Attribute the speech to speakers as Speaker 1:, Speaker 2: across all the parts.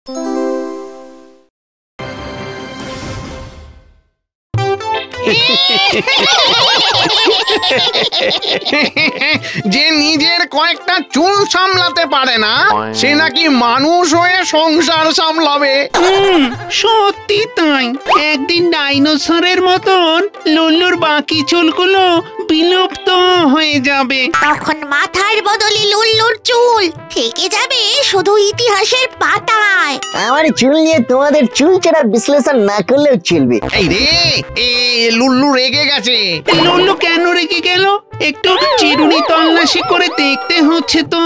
Speaker 1: যে নিজের কয়েকটা চুল সামলাতে পারে না সে নাকি মানুষ হয়ে সংসার সামলাবে।
Speaker 2: সত্যি তাই, একদিন ডাইনোসরের মতন লুল্লুর বাকি চুলগুলো বিলুপ্ত হয়ে যাবে।
Speaker 3: তখন মাথার বদলে লুল্লুর চুল থেকে যাবে শুধু ইতিহাসের পাতায়।
Speaker 4: আমার চুল নিয়ে তোমাদের চুলচেরা বিশ্লেষণ না করলেও চলবে।
Speaker 1: এই রে, এ লুল্লু রেগে গেছে।
Speaker 2: লুল্লু কেন রেগে গেল? একটু চিরুনি তল্লাশি করে দেখতে হচ্ছে তো।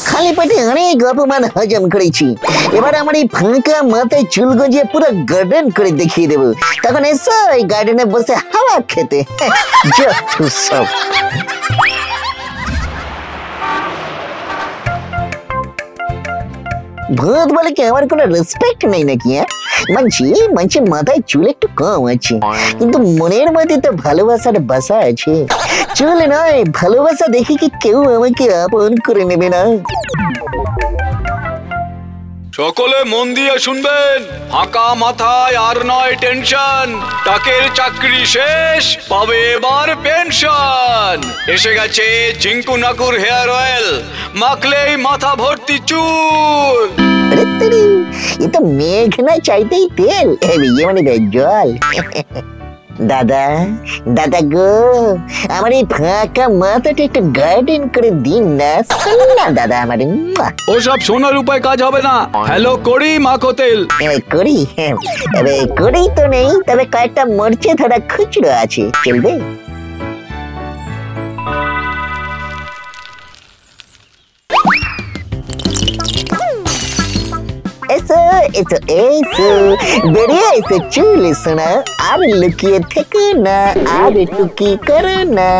Speaker 4: খালি পেটে অনেক অপমান হজম করেছি, এবার আমার এই ফাঁকা মাথায় চুল গজিয়ে পুরো গার্ডেন করে দেখিয়ে দেবো। তখন এসো এই গার্ডেনে বসে হাওয়া খেতে। যত সব ভূত বলে কি আমার কোনো রেসপেক্ট নেই নাকি? মানছি মাথায় চুল একটু কম আছে, কিন্তু মনের মধ্যে তো ভালোবাসার বাসা আছে। চুল নয়, ভালোবাসা দেখে কি কেউ আমাকে আপন করে নেবে না?
Speaker 5: সকলে মন দিয়ে শুনবেন, ফাঁকা মাথায় আর নয় টেনশন। টাকের চাকরি শেষ, পাবে এবার পেনশন। এসে গেছে জিঙ্কু নাকুর হেয়ার অয়েল, মাখলেই মাথা ভর্তি চুল।
Speaker 4: এ তো মেঘ না চাইতেই তেল, মানে জল। দাদা গো, আমার এই ফাঁকা মাথাটা একটু গার্ডেন করে দিন না দাদা। আমার
Speaker 5: ওসব সোনার উপায় কাজ হবে না, হ্যালো করি মাখো তেল।
Speaker 4: করি তো নেই, তবে কয়েকটা মরচে ধরা খুচরো আছে, চলবে? এসো বেরিয়ে এসে চুল শোনা, আর লুকিয়ে থেকে না, আর টুকি করো না।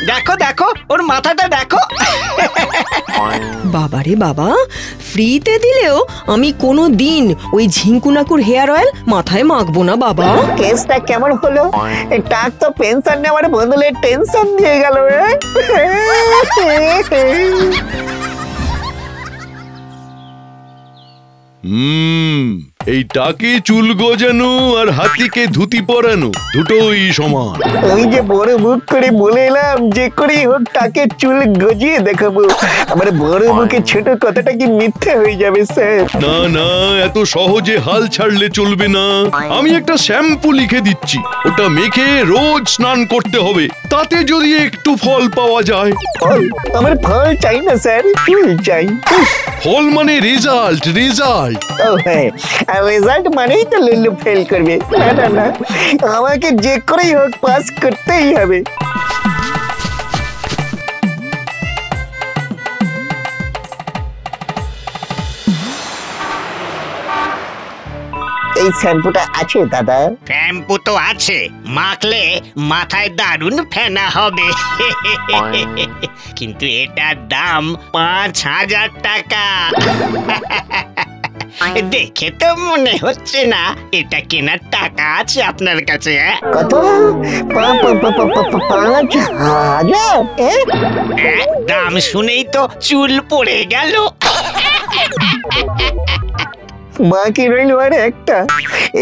Speaker 1: দেখো দেখো ওর মাথাটা দেখো।
Speaker 6: বাবারে বাবা, ফ্রিতে দিলেও আমি কোনো দিন ওই ঝিঙ্কুনাকুর হেয়ার অয়েল মাথায় মাখবো না বাবা।
Speaker 4: কেসটা কেমন হলো? টাক তো পেনশন নেওয়ার বদলে টেনশন দিয়ে গেল।
Speaker 7: এই টাকে চুল গজানো আর হাতিকে ধুতি পরানো দুটোই সমান।
Speaker 4: আমি যে বড় মুখ করে বলে এলাম যে করে হোক টাকে চুল গজিয়ে দেখাবো, আমার বড় মুখে ছোট কথাটা কি মিথ্যে হয়ে যাবে স্যার?
Speaker 7: না না, এত সহজে হাল ছাড়লে চলবে না। আমি একটা শ্যাম্পু লিখে দিচ্ছি, ওটা মেখে রোজ স্নান করতে হবে, তাতে যদি একটু ফল পাওয়া যায়।
Speaker 4: ফল? আমার ফল চাই না স্যার, চুল চাই।
Speaker 7: ফল মানে রেজাল্ট।
Speaker 4: ও হ্যাঁ, রেজাল্ট মানেই তো লুল্লু ফেল করবে। না, আমাকে যে করেই হোক পাস করতেই হবে। এই শ্যাম্পুটা আছে দাদা?
Speaker 1: শ্যাম্পু তো আছে, মাখলে মাথায় দারুণ ফেনা হবে। কিন্তু এটার দাম ৫,০০০ টাকা। দেখে তো মনে হচ্ছে না এটা কেনার টাকা আছে আপনার কাছে।
Speaker 4: কত? ৫,০০০?
Speaker 1: দাম শুনেই তো চুল পড়ে গেল।
Speaker 4: বাকি রইল আর একটা,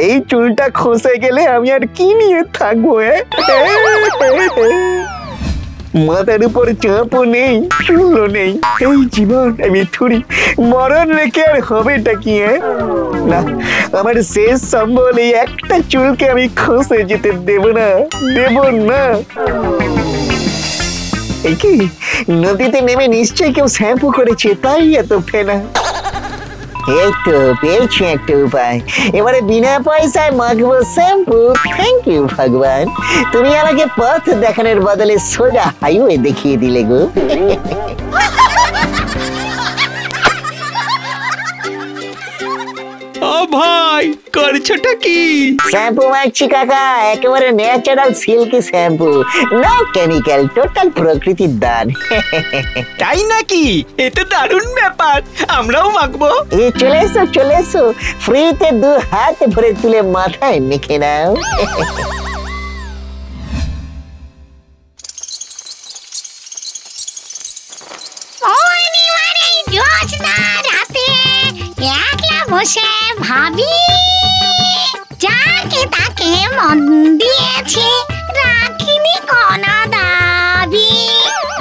Speaker 4: এই চুলটা খসে গেলে আমি আর কি নিয়ে থাকবো? মাথার উপর চাপও নেই, চুলও নেই, এই জীবন আমি থুড়ি মরণ রেখে আর হবেটা কি? না, আমার শেষ সম্বল এই একটা চুলকে আমি খসে যেতে দেব না। এই কি নদীতে নেমে নিশ্চয়ই কেউ শ্যাম্পু করেছে, তাই এত ফেনা। এই তো পেয়েছি একটা উপায়, এবারে বিনা পয়সায় মাখবো শ্যাম্পু। থ্যাংক ইউ ভগবান, তুমি আমাকে পথ দেখানোর বদলে সোজা হাইওয়ে দেখিয়ে দিলে গো।
Speaker 2: ও ভাই, করছোটা কি?
Speaker 4: শ্যাম্পু মাখছি কাকা, একেবারে natural silky shampoo, no chemical, total প্রকৃতির দান।
Speaker 2: তাই নাকি? এটা দারুণ ব্যাপার, আমরাও মাখবো।
Speaker 4: চলে এসো, ফ্রিতে 2 হাত ভরে তুলে মাথায় মেখে নাও।
Speaker 3: বসে ভাবি, যাকে তাকে মন দিয়েছে, রাখিনি কোনা দাবি।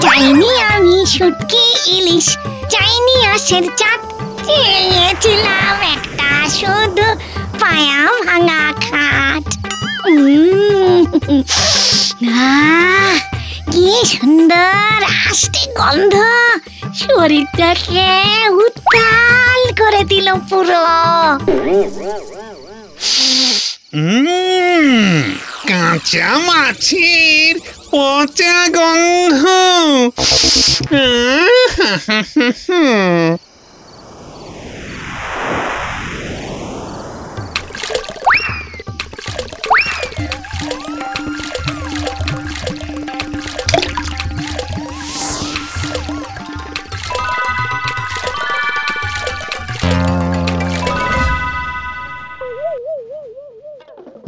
Speaker 3: চাইনি আমি শুটকি ইলিশ, চাইনি আশের চাট, চেয়েছিলাম একটা শুধু পায়া ভাঙা খাট। কি সুন্দর আষ্টে গন্ধ, শরীরটাকে উত্তাল করে দিল পুরো।
Speaker 2: কাঁচা মাছের পচা গন্ধ।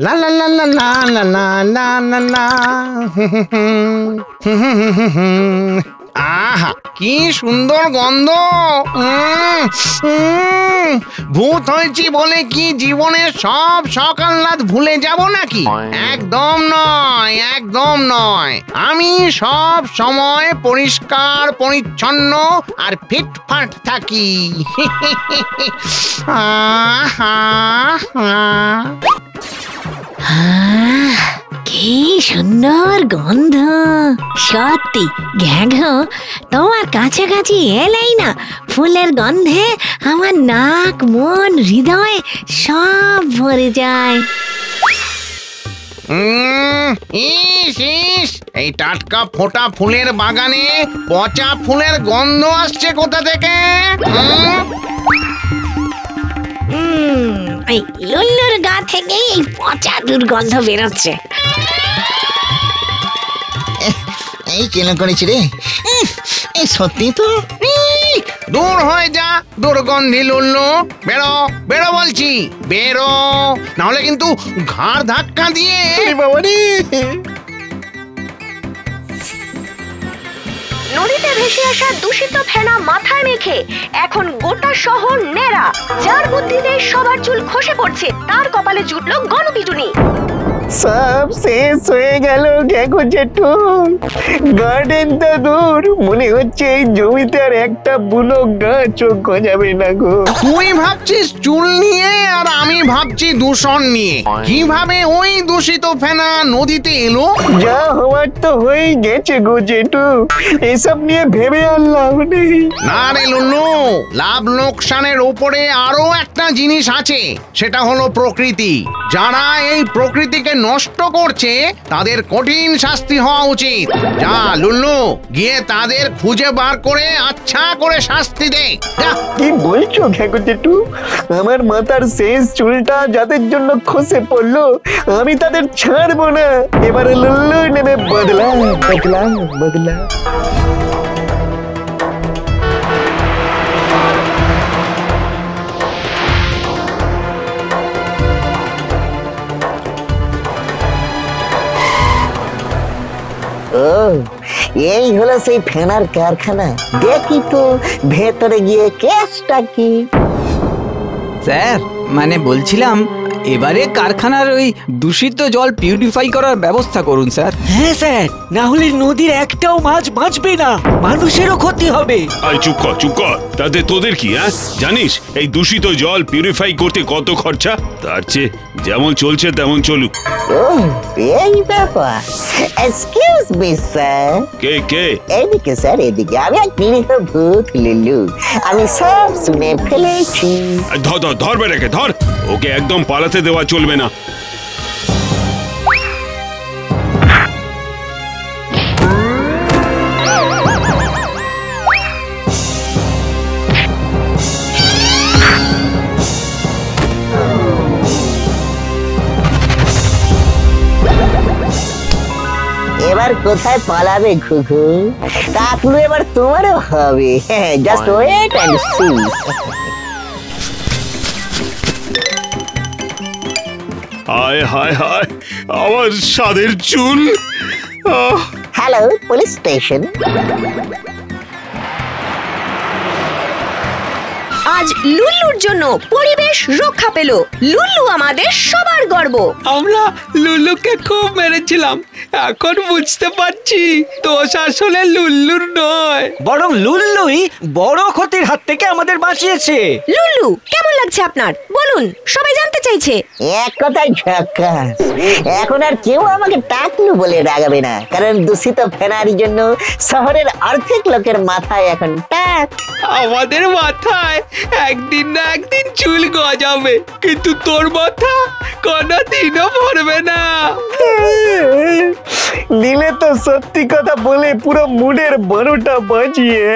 Speaker 1: লা লা লা লা লা লা লা লা লা লা। আহা কি সুন্দর গন্ধ। ভূত হয়েছি বলে কি জীবনের সব সকাল্লাদ ভুলে যাব নাকি? একদম নয়, একদম নয়। আমি সব সময় পরিষ্কার পরিচ্ছন্ন আর ফিটফাট থাকি। আহা
Speaker 3: কি সুন্দর গন্ধ। সত্যি ঘ্যাঘ, তোমার কাছাকাছি এলেই না ফুলের গন্ধে আমার নাক, মন, হৃদয় সব ভরে যায়।
Speaker 1: ইস ইস, এই টাটকা ফোটা ফুলের বাগানে পচা ফুলের গন্ধ আসছে কোথা থেকে?
Speaker 3: এই লুল্লুর গা থেকেই এই পচা দুর্গন্ধ বেরোচ্ছে।
Speaker 4: এই কেন করেছি রে? এই সত্যি তো।
Speaker 1: দূর হয়ে যা দুর্গন্ধি লুল্লু, বেরো বেরো বলছি, বেরো, নাহলে কিন্তু ঘাড় ধাক্কা দিয়ে।
Speaker 4: বাবা রে,
Speaker 6: নদীতে ভেসে আসা দূষিত ফেনা মাথায় মেখে এখন গোটা শহর নেড়া। যার বুদ্ধিতে সবার চুল খসে পড়ছে, তার কপালে জুটলো গণপিটুনি।
Speaker 4: সব শেষ হয়ে গেল। দেখো জেঠু, গার্ডেন তো দূর, মনে হচ্ছে এই জমিতে আর একটা বুলো গাছও গজাবে না গো।
Speaker 1: তুই ভাবছিস চুল নিয়ে আর আমি ভাবছি দূষণ নিয়ে। কিভাবে ওই দূষিত ফেনা নদীতে এলো?
Speaker 4: যা হওয়ার তো হয়েই গেছে গো জেঠু, এসব নিয়ে ভেবে আর লাভ নেই।
Speaker 1: না রে লুল্লু, লাভ লোকসানের উপরে আরো একটা জিনিস আছে, সেটা হলো প্রকৃতি। যারা এই প্রকৃতিকে নষ্ট করছে তাদের কঠিন শাস্তি হওয়া উচিত। যা লুল্লু, গিয়ে তাদের খুঁজে বার করে আচ্ছা করে শাস্তি দে। যা।
Speaker 4: কি বলছো ঘেকো জেঠু? আমার মাথার শেষ চুলটা যাদের জন্য খসে পড়লো, আমি তাদের ছাড়বো না। এবারে লুল্লু নেবে বদলা, বদলা, বদলা। ও, এই হলো সেই ফেনার কারখানা। দেখি তো ভেতরে গিয়ে কেসটা কি।
Speaker 8: স্যার, মানে বলছিলাম এবারে কারখানার ওই দূষিত জল পিউরিফাই করার ব্যবস্থা করুন স্যার।
Speaker 9: হ্যাঁ স্যার, না হলে নদীর একটাও মাছ বাঁচবে না, মানুষেরও ক্ষতি হবে।
Speaker 10: আই চুপ কর, চুপ কর। তাতে তোদের কি? জানিস এই দূষিত জল পিউরিফাই করতে কত খরচা? তার চেয়ে যেমন চলছে তেমন চলুক।
Speaker 4: ও, এই ব্যাপার। Excuse me sir.
Speaker 10: কে কে?
Speaker 4: এদিকে স্যার, এদিকে। আমি এক নিরীহ ভূত লুল্লু, আমি সব শুনে ফেলেছি।
Speaker 10: ধর ধর ধর বেটাকে, ধর। ওকে একদম পালাতে দেওয়া চলবে না।
Speaker 4: এবার কোথায় পালাবে ঘুঘু? তাকলু এবার তোমারও হবে। Just wait and see.
Speaker 10: হায় হায় হায়, আমার সাদের চুল।
Speaker 4: Hello, police station.
Speaker 6: আর আজ লুল্লুর জন্য পরিবেশ রক্ষা পেল। লুল্লু আমাদের সবার গর্ব।
Speaker 2: আমরা লুল্লুকে খুব মেরেছিলাম, এখন বুঝতে পারছি দোষ আসলে লুল্লুর নয়,
Speaker 9: বরং লুল্লুই বড় ক্ষতির হাত থেকে আমাদের বাঁচিয়েছে।
Speaker 6: লুল্লু কেমন লাগছে আপনার বলুন, সবাই জানতে চাইছে।
Speaker 4: এক কথায় ঝাক্কাস। এখন আর কেউ আমাকে টাকলু বলে রাগাবে না, কারণ দূষিত ফেনার জন্য শহরের অর্ধেক লোকের মাথায় এখন টাক।
Speaker 2: আমাদের মাথায় একদিন না একদিন চুল গজাবে, কিন্তু তোর মাথা কোনোদিনও ভরবে না।
Speaker 4: নীলে তো সত্যি কথা বলে পুরো মুডের 12টা বাজিয়ে